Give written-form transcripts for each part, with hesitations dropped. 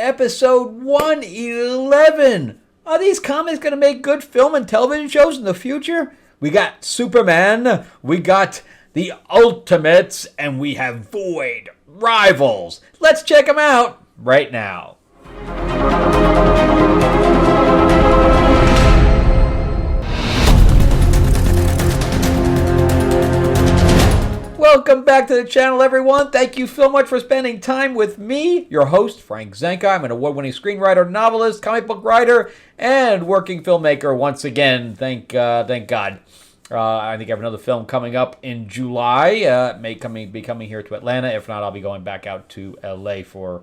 episode 111. Are these comics going to make good film and television shows in the future? We got Superman, we got the Ultimates, and we have Void Rivals. Let's check them out right now. Welcome back to the channel, everyone. Thank you so much for spending time with me, your host, Frank Zanca. I'm an award-winning screenwriter, novelist, comic book writer, and working filmmaker once again. Thank God. I think I have another film coming up in July. May be coming here to Atlanta. If not, I'll be going back out to LA for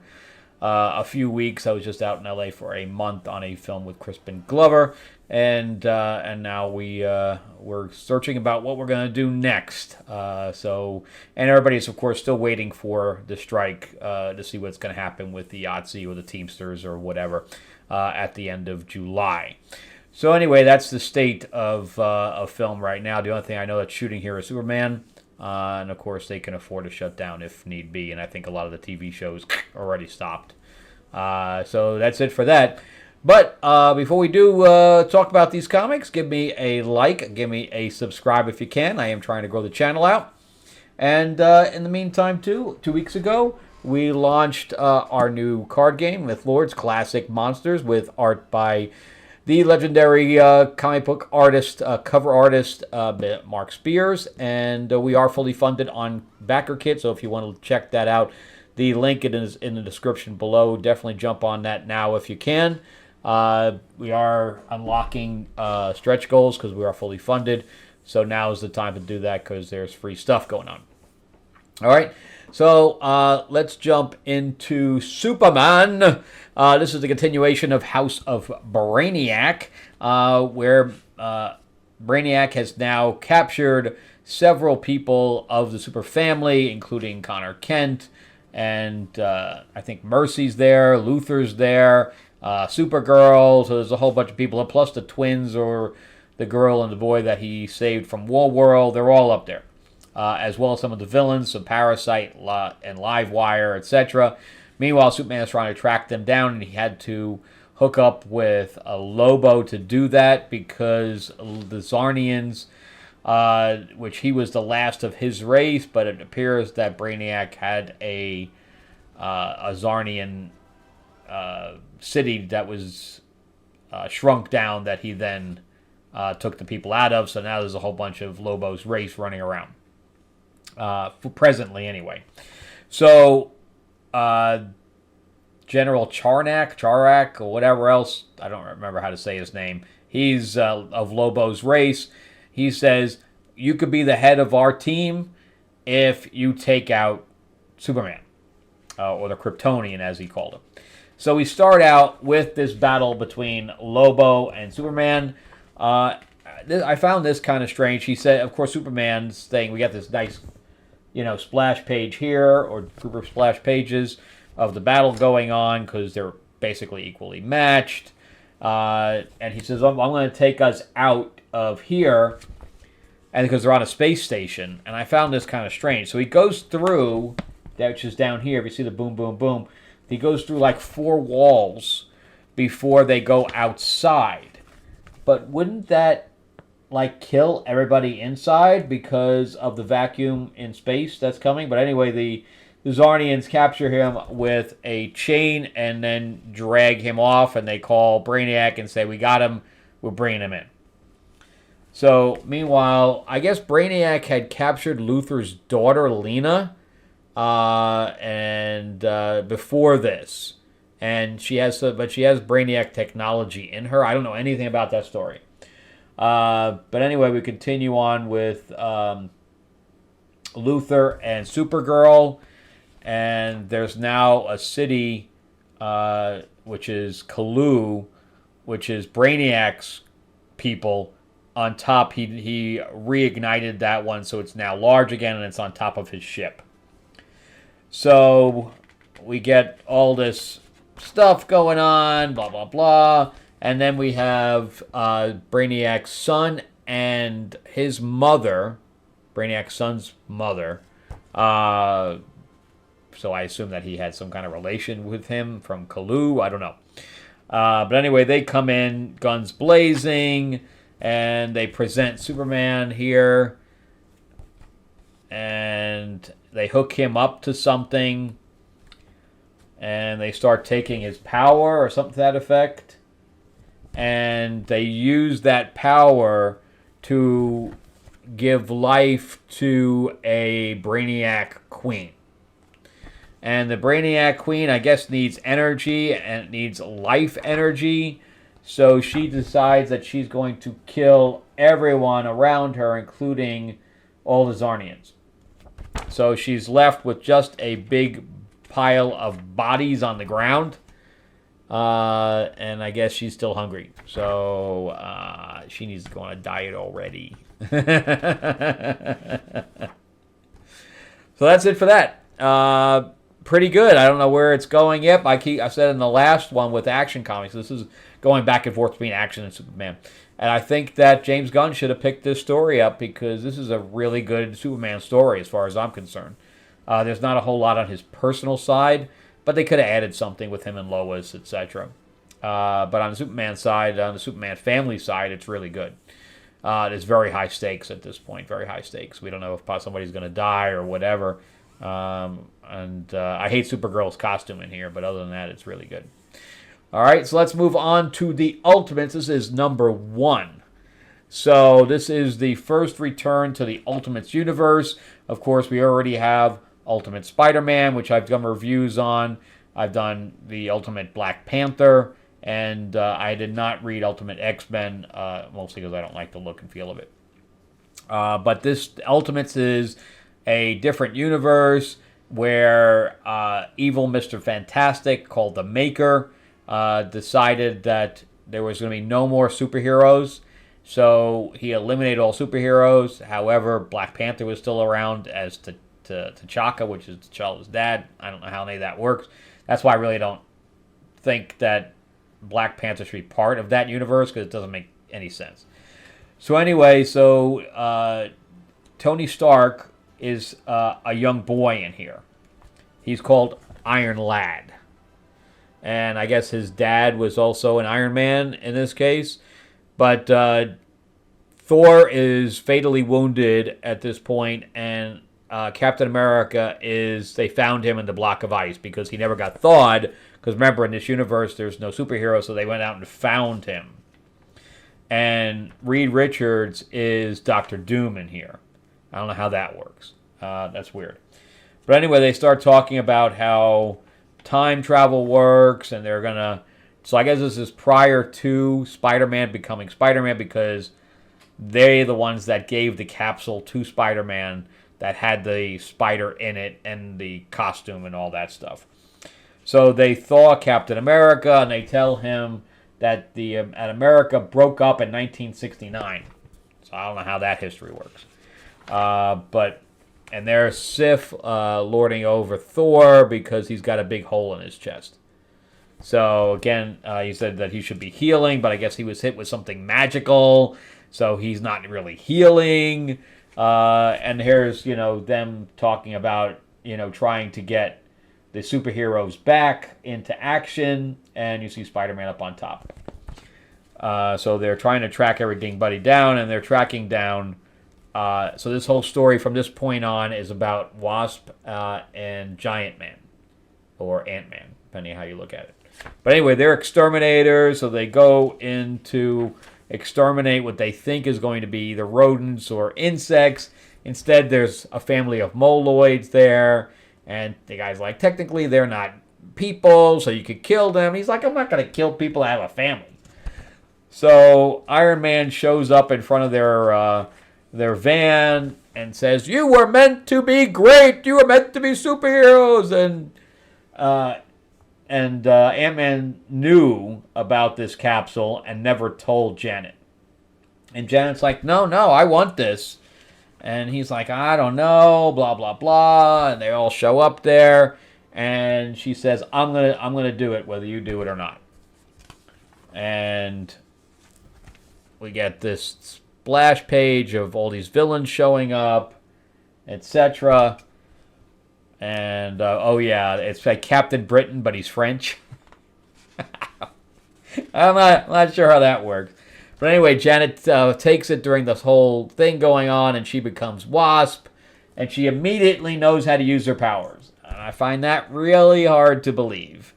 a few weeks. I was just out in LA for a month on a film with Crispin Glover, and now we're searching about what we're going to do next. And everybody's of course still waiting for the strike to see what's going to happen with the Yahtzee or the Teamsters or whatever at the end of July. So anyway, that's the state of film right now. The only thing I know that's shooting here is Superman. And of course, they can afford to shut down if need be. And I think a lot of the TV shows already stopped. So that's it for that. But before we do talk about these comics, give me a like, give me a subscribe if you can. I am trying to grow the channel out. And in the meantime, too, 2 weeks ago, we launched our new card game, Mythlords Classic Monsters, with art by the legendary comic book artist, cover artist, Mark Spears. And we are fully funded on BackerKit, so if you want to check that out, the link is in the description below. Definitely jump on that now if you can. We are unlocking stretch goals because we are fully funded. So now is the time to do that because there's free stuff going on. All right. So let's jump into Superman. This is the continuation of House of Brainiac, where Brainiac has now captured several people of the Super family, including Connor Kent, and I think Mercy's there, Luthor's there, Supergirl. So there's a whole bunch of people, plus the twins or the girl and the boy that he saved from War World. They're all up there. As well as some of the villains, some Parasite and Livewire, etc. Meanwhile, Superman is trying to track them down, and he had to hook up with a Lobo to do that because the Zarnians, which he was the last of his race, but it appears that Brainiac had a Zarnian city that was shrunk down that he then took the people out of, so now there's a whole bunch of Lobo's race running around. Presently, anyway. So, General Charak, or whatever else, I don't remember how to say his name. He's of Lobo's race. He says, you could be the head of our team if you take out Superman, or the Kryptonian, as he called him. So we start out with this battle between Lobo and Superman. I found this kind of strange. He said, of course, Superman's thing, we got this nice splash page here, or group of splash pages of the battle going on, because they're basically equally matched. And he says, I'm going to take us out of here, and because they're on a space station. And I found this kind of strange. So he goes through, which is down here, if you see the boom, boom, boom, he goes through like 4 walls before they go outside. But wouldn't that kill everybody inside because of the vacuum in space that's coming? But anyway, the Zarnians capture him with a chain and then drag him off, and they call Brainiac and say, we got him, we're bringing him in. So, meanwhile, I guess Brainiac had captured Luthor's daughter, Lena, before this. And she has Brainiac technology in her. I don't know anything about that story. But anyway, we continue on with Luthor and Supergirl, and there's now a city, which is Kalu, which is Brainiac's people. On top, he reignited that one, so it's now large again, and it's on top of his ship. So we get all this stuff going on, blah, blah, blah. And then we have Brainiac's son and his mother, Brainiac's son's mother, So I assume that he had some kind of relation with him from Kalu. I don't know. But anyway, they come in, guns blazing, and they present Superman here. And they hook him up to something. And they start taking his power or something to that effect. And they use that power to give life to a Brainiac Queen. And the Brainiac Queen, I guess, needs energy and it needs life energy. So she decides that she's going to kill everyone around her, including all the Zarnians. So she's left with just a big pile of bodies on the ground. And I guess she's still hungry. So she needs to go on a diet already. So that's it for that. Pretty good. I don't know where it's going yet. I said in the last one with Action Comics, this is going back and forth between Action and Superman. And I think that James Gunn should have picked this story up because this is a really good Superman story as far as I'm concerned. There's not a whole lot on his personal side, but they could have added something with him and Lois, etc. But on the Superman side, on the Superman family side, it's really good. There's very high stakes at this point, very high stakes. We don't know if somebody's going to die or whatever. And I hate Supergirl's costume in here, but other than that, it's really good. All right, so let's move on to the Ultimates. This is number 1. So this is the first return to the Ultimates universe. Of course, we already have Ultimate Spider-Man, which I've done reviews on. I've done the Ultimate Black Panther, and I did not read Ultimate X-Men, mostly because I don't like the look and feel of it. But this Ultimates is a different universe where evil Mr. Fantastic, called the Maker, decided that there was going to be no more superheroes. So he eliminated all superheroes. However, Black Panther was still around as T'Chaka, which is T'Challa's dad. I don't know how any of that works. That's why I really don't think that Black Panther should be part of that universe, because it doesn't make any sense. So anyway, Tony Stark is a young boy in here. He's called Iron Lad. And I guess his dad was also an Iron Man in this case. But Thor is fatally wounded at this point, and Captain America they found him in the block of ice because he never got thawed. Because remember, in this universe, there's no superhero, so they went out and found him. And Reed Richards is Dr. Doom in here. I don't know how that works. That's weird. But anyway, they start talking about how time travel works, and they're going to... So I guess this is prior to Spider-Man becoming Spider-Man, because they're the ones that gave the capsule to Spider-Man that had the spider in it and the costume and all that stuff. So they thaw Captain America, and they tell him that America broke up in 1969. So I don't know how that history works. And there's Sif lording over Thor because he's got a big hole in his chest. So again, he said that he should be healing, but I guess he was hit with something magical, so he's not really healing. And here's, them talking about, trying to get the superheroes back into action, and you see Spider-Man up on top. So they're trying to track everybody down, and they're tracking down. So this whole story from this point on is about Wasp and Giant Man, or Ant-Man, depending on how you look at it. But anyway, they're exterminators, so they go in to exterminate what they think is going to be either rodents or insects. Instead, there's a family of moloids there, and the guy's like, technically they're not people, so you could kill them. He's like, I'm not going to kill people that have a family. So Iron Man shows up in front of their van and says, you were meant to be great, you were meant to be superheroes. And Ant-Man knew about this capsule and never told Janet. And Janet's like, no, I want this. And he's like, I don't know, blah, blah, blah. And they all show up there. And she says, I'm gonna do it, whether you do it or not. And we get this splash page of all these villains showing up, etc. And, oh yeah, it's like Captain Britain, but he's French. I'm not sure how that works. But anyway, Janet takes it during this whole thing going on, and she becomes Wasp, and she immediately knows how to use her powers. And I find that really hard to believe.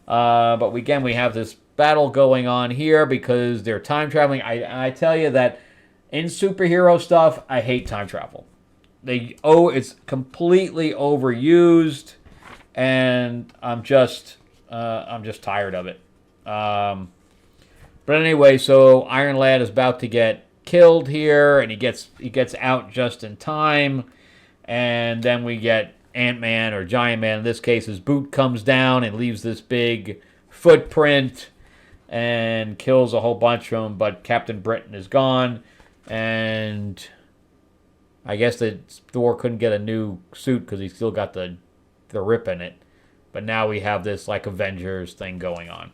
But again, we have this battle going on here because they're time traveling. I tell you that in superhero stuff, I hate time travel. It's completely overused, and I'm just tired of it. But anyway, so Iron Lad is about to get killed here, and he gets out just in time, and then we get Ant-Man or Giant Man. In this case, his boot comes down and leaves this big footprint and kills a whole bunch of them. But Captain Britain is gone, and I guess that Thor couldn't get a new suit because he still got the rip in it. But now we have this like Avengers thing going on.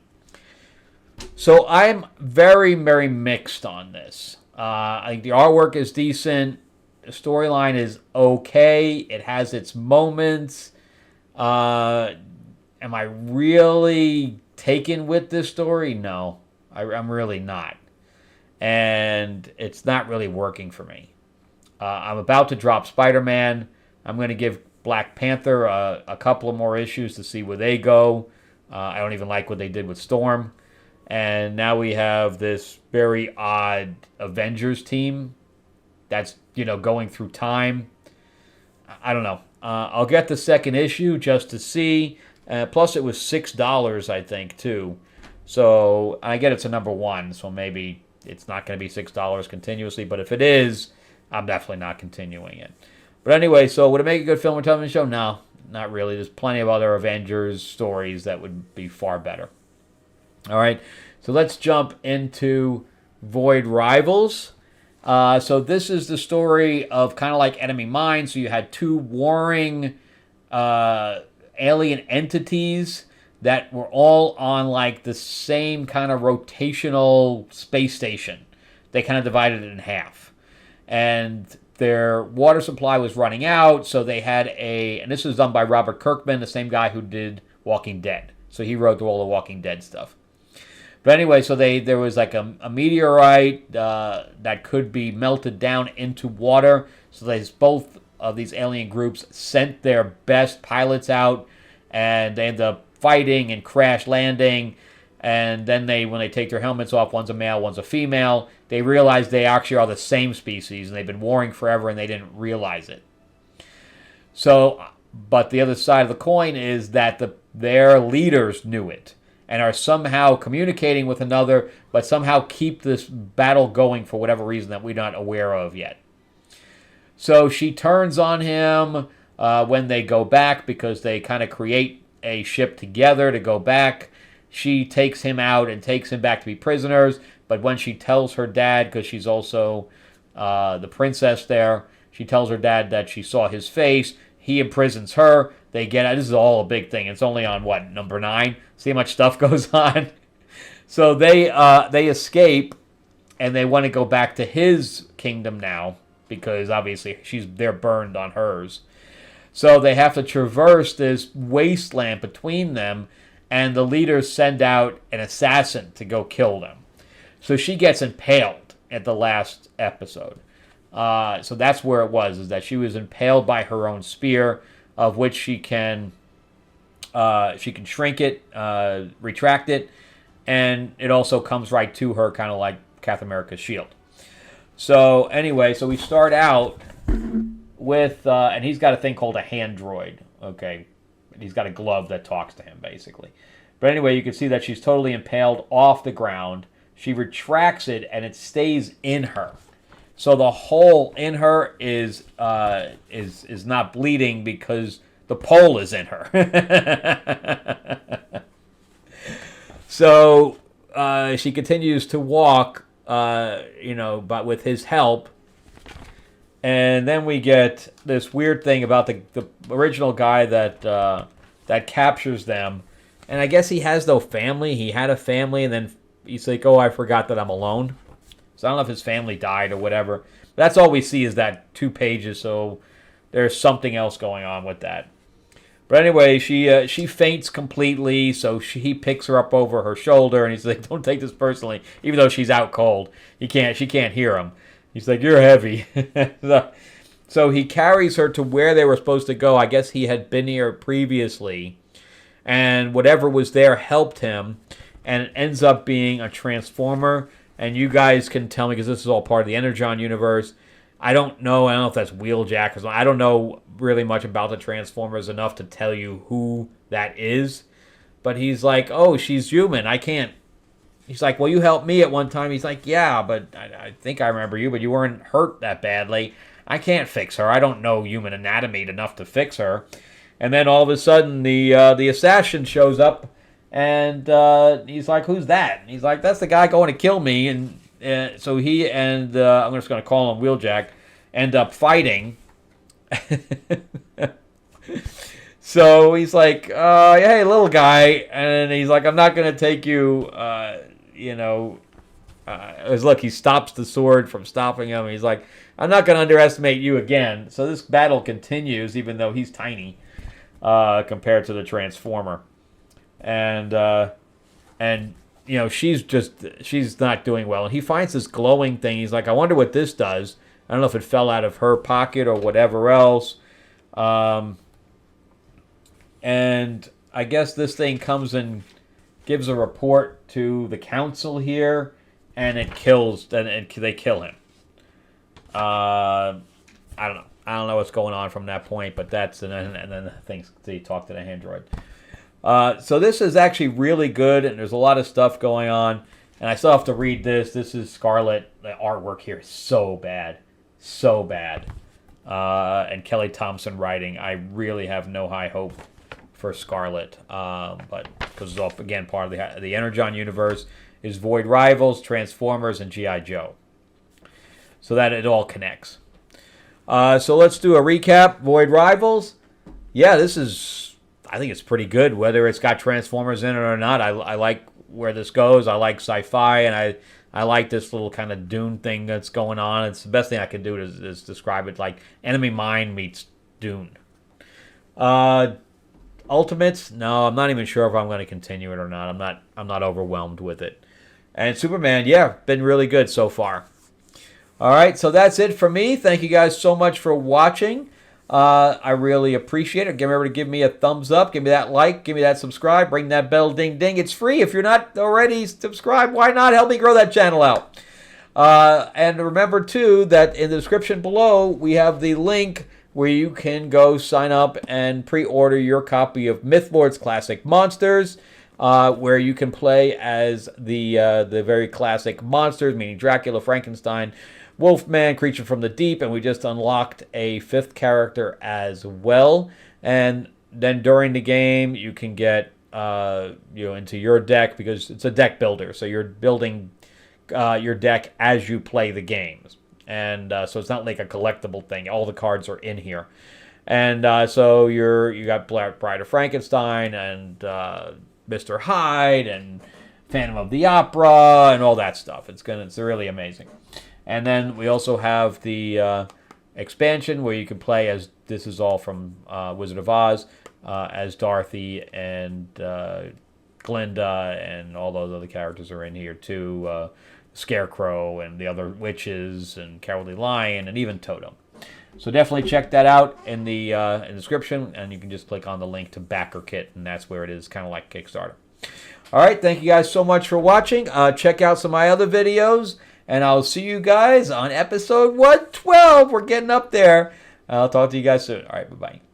So I'm very, very mixed on this. I think the artwork is decent. The storyline is okay. It has its moments. Am I really taken with this story? No, I'm really not. And it's not really working for me. I'm about to drop Spider-Man. I'm going to give Black Panther a couple of more issues to see where they go. I don't even like what they did with Storm. And now we have this very odd Avengers team that's, going through time. I don't know. I'll get the second issue just to see. Plus, it was $6, I think, too. So I get it's a number one, so maybe it's not going to be $6 continuously. But if it is, I'm definitely not continuing it. But anyway, so would it make a good film or television show? No, not really. There's plenty of other Avengers stories that would be far better. All right, so let's jump into Void Rivals. So this is the story of kind of like Enemy Mine. So you had two warring alien entities that were all on like the same kind of rotational space station. They kind of divided it in half. And their water supply was running out, so they had and this was done by Robert Kirkman, the same guy who did Walking Dead. So he wrote all the Walking Dead stuff. But anyway, so there was like a meteorite that could be melted down into water. So both of these alien groups sent their best pilots out, and they ended up fighting and crash landing. And then when they take their helmets off, one's a male, one's a female, they realize they actually are the same species, and they've been warring forever, and they didn't realize it. So, but the other side of the coin is that their leaders knew it and are somehow communicating with another, but somehow keep this battle going for whatever reason that we're not aware of yet. So she turns on him when they go back, because they kind of create a ship together to go back. She takes him out and takes him back to be prisoners, but when she tells her dad, because she's also the princess there, she tells her dad that she saw his face. He imprisons her. They get out. This is all a big thing. It's only on, number 9? See how much stuff goes on? So they escape, and they want to go back to his kingdom now, because obviously they're burned on hers. So they have to traverse this wasteland between them, and the leaders send out an assassin to go kill them. So she gets impaled at the last episode. So that's where it was, is that she was impaled by her own spear, of which she can shrink it, retract it, and it also comes right to her, kind of like Captain America's shield. So anyway, so we start out with, and he's got a thing called a hand droid, okay? He's got a glove that talks to him, basically. But anyway, you can see that she's totally impaled off the ground. She retracts it, and it stays in her. So the hole in her is not bleeding because the pole is in her. So she continues to walk, but with his help. And then we get this weird thing about the original guy that captures them. And I guess he has no family. He had a family, and then he's like, oh, I forgot that I'm alone. So I don't know if his family died or whatever. But that's all we see is that 2 pages, so there's something else going on with that. But anyway, she faints completely, so he picks her up over her shoulder, and he's like, "Don't take this personally," even though she's out cold. She can't hear him. He's like, "You're heavy." So he carries her to where they were supposed to go. I guess he had been here previously, and whatever was there helped him, and it ends up being a transformer. And you guys can tell me, because this is all part of the Energon universe. I don't know if that's Wheeljack or something. I don't know really much about the Transformers enough to tell you who that is. But he's like, "Oh, she's human. I can't." He's like, "Well, you helped me at one time." He's like, "Yeah, but I think I remember you, but you weren't hurt that badly. I can't fix her. I don't know human anatomy enough to fix her." And then all of a sudden, the assassin shows up, and he's like, "Who's that?" And he's like, "That's the guy going to kill me." And so he and I'm just going to call him Wheeljack end up fighting. So he's like, "Hey, little guy," and he's like, "I'm not going to take you." Look, he stops the sword from stopping him. He's like, "I'm not going to underestimate you again." So this battle continues, even though he's tiny compared to the Transformer, and she's not doing well. And he finds this glowing thing. He's like, "I wonder what this does." I don't know if it fell out of her pocket or whatever else. And I guess this thing comes and gives a report to the council here, and it kills. And they kill him. I don't know. I don't know what's going on from that point, but that's and then things they talk to the android. So this is actually really good, and there's a lot of stuff going on. And I still have to read this. This is Scarlet. The artwork here is so bad. So bad. And Kelly Thompson writing. I really have no high hope for Scarlet. But because it's all, again, part of the Energon universe is Void Rivals, Transformers, and G.I. Joe. So that it all connects. So let's do a recap. Void Rivals. Yeah, I think it's pretty good, whether it's got Transformers in it or not. I like where this goes. I like sci-fi, and I like this little kind of Dune thing that's going on. It's the best thing I can do is describe it like Enemy Mine meets Dune. Ultimates? No, I'm not even sure if I'm going to continue it or not. I'm not overwhelmed with it. And Superman, yeah, been really good so far. All right, so that's it for me. Thank you guys so much for watching. I really appreciate it. Remember to give me a thumbs up, give me that like, give me that subscribe, ring that bell, ding, ding. It's free. If you're not already subscribed, why not? Help me grow that channel out. And remember, too, that in the description below, we have the link where you can go sign up and pre-order your copy of Mythlords Classic Monsters, where you can play as the very classic monsters, meaning Dracula, Frankenstein, Wolfman, Creature from the Deep, and we just unlocked a 5th character as well. And then during the game, you can get into your deck, because it's a deck builder, so you're building your deck as you play the games. And so it's not like a collectible thing. All the cards are in here. And so you got Bride of Frankenstein and Mr. Hyde and Phantom of the Opera and all that stuff. It's really amazing. And then we also have the expansion where you can play as, this is all from Wizard of Oz, as Dorothy and Glinda, and all those other characters are in here too. Scarecrow and the other witches and Cowardly Lion and even Toto. So definitely check that out in the description, and you can just click on the link to Backer Kit, and that's where it is, kind of like Kickstarter. All right, thank you guys so much for watching. Check out some of my other videos, and I'll see you guys on episode 112. We're getting up there. I'll talk to you guys soon. All right, bye-bye.